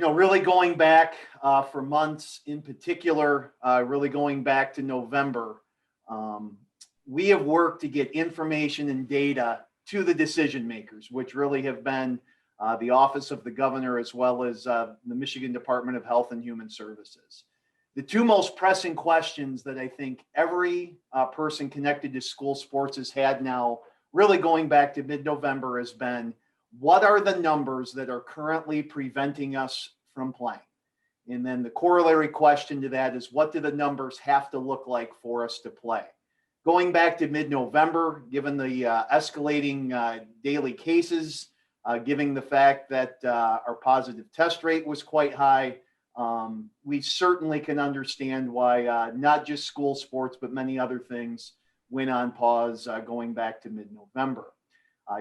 really going back for months in particular, really going back to November, we have worked to get information and data to the decision makers, which really have been the Office of the Governor, as well as the Michigan Department of Health and Human Services. The two most pressing questions that I think every person connected to school sports has had now, really going back to mid-November, has been, what are the numbers that are currently preventing us from playing? And then the corollary question to that is, what do the numbers have to look like for us to play? Going back to mid-November, given the escalating daily cases, given the fact that our positive test rate was quite high, we certainly can understand why not just school sports, but many other things went on pause going back to mid-November.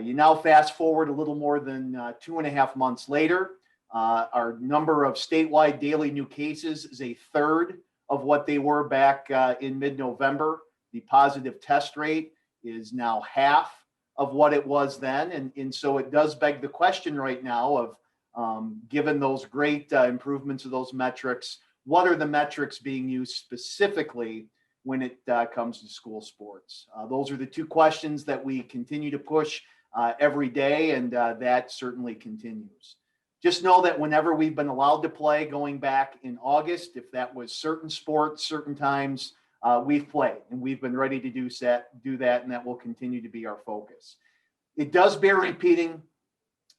You now fast forward a little more than 2.5 months later. Our number of statewide daily new cases is a third of what they were back in mid-November. The positive test rate is now half of what it was then. And so it does beg the question right now of, given those great improvements of those metrics, what are the metrics being used specifically when it comes to school sports? Those are the two questions that we continue to push every day, and that certainly continues. Just know that whenever we've been allowed to play, going back in August, if that was certain sports, certain times, we've played, and we've been ready to do that, and that will continue to be our focus. It does bear repeating.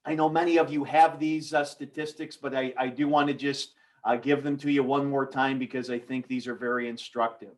I know many of you have these statistics, but I do want to just give them to you one more time, because I think these are very instructive.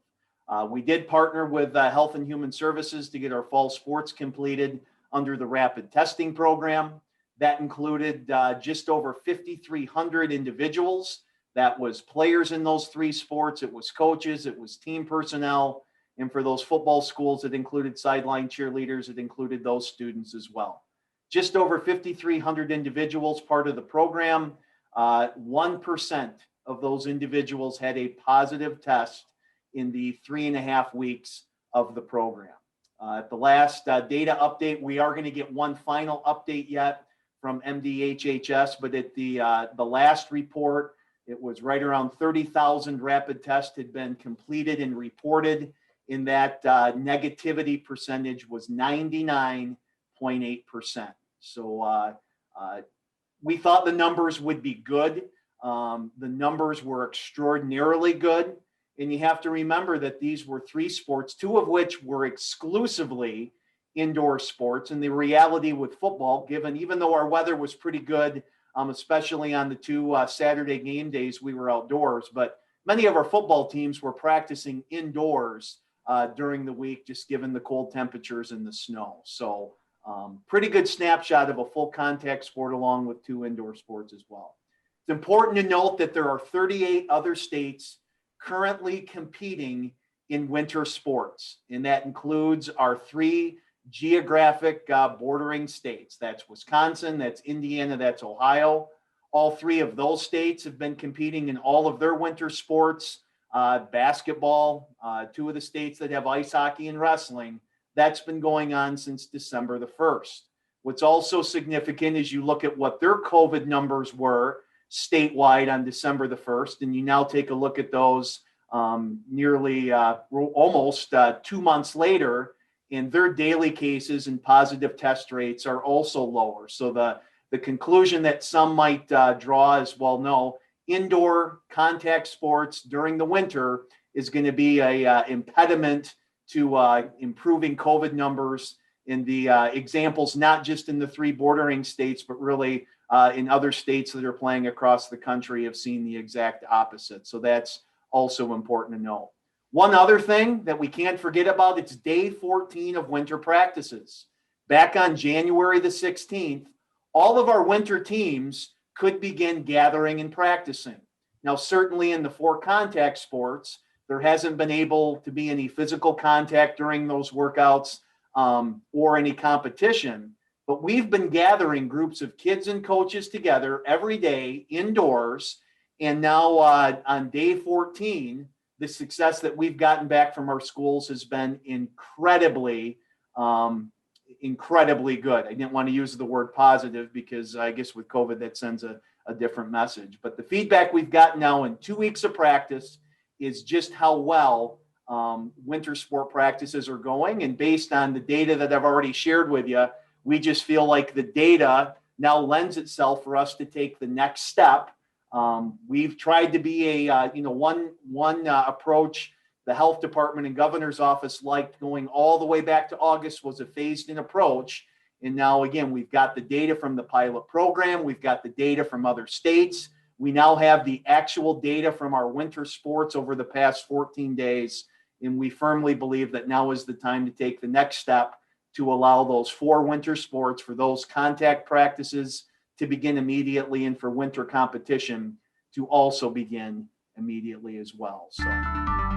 We did partner with Health and Human Services to get our fall sports completed under the rapid testing program. That included just over 5,300 individuals. That was players in those three sports. It was coaches. It was team personnel. And for those football schools, it included sideline cheerleaders. It included those students as well. Just over 5,300 individuals part of the program. 1% of those individuals had a positive test in the 3.5 weeks of the program. At the last data update, we are going to get one final update yet from MDHHS, but at the last report, it was right around 30,000 rapid tests had been completed and reported, and that negativity percentage was 99.8%. So we thought the numbers would be good. The numbers were extraordinarily good. And you have to remember that these were three sports, two of which were exclusively indoor sports. And the reality with football, even though our weather was pretty good, especially on the two Saturday game days, we were outdoors, but many of our football teams were practicing indoors during the week, just given the cold temperatures and the snow. So pretty good snapshot of a full contact sport along with two indoor sports as well. It's important to note that there are 38 other states currently competing in winter sports, and that includes our three geographic bordering states. That's Wisconsin, that's Indiana, that's Ohio. All three of those states have been competing in all of their winter sports. Basketball, two of the states that have ice hockey and wrestling, that's been going on since December the 1st. What's also significant is you look at what their COVID numbers were statewide on December the 1st, and you now take a look at those nearly almost 2 months later, and their daily cases and positive test rates are also lower. So the conclusion that some might draw is, well, no, indoor contact sports during the winter is going to be a impediment to improving COVID numbers in the examples, not just in the three bordering states, but really in other states that are playing across the country have seen the exact opposite. So that's also important to know. One other thing that we can't forget about, it's day 14 of winter practices. Back on January the 16th, all of our winter teams could begin gathering and practicing. Now, certainly in the four contact sports, there hasn't been able to be any physical contact during those workouts or any competition, but we've been gathering groups of kids and coaches together every day indoors. And now on day 14, the success that we've gotten back from our schools has been incredibly good. I didn't want to use the word positive because I guess with COVID that sends a a different message. But the feedback we've got now in 2 weeks of practice is just how well winter sport practices are going. And based on the data that I've already shared with you, we just feel like the data now lends itself for us to take the next step. We've tried to be a, one approach the health department and governor's office liked going all the way back to August was a phased in approach. And now, again, we've got the data from the pilot program. We've got the data from other states. We now have the actual data from our winter sports over the past 14 days. And we firmly believe that now is the time to take the next step to allow those 4 winter sports for those contact practices to begin immediately and for winter competition to also begin immediately as well. So.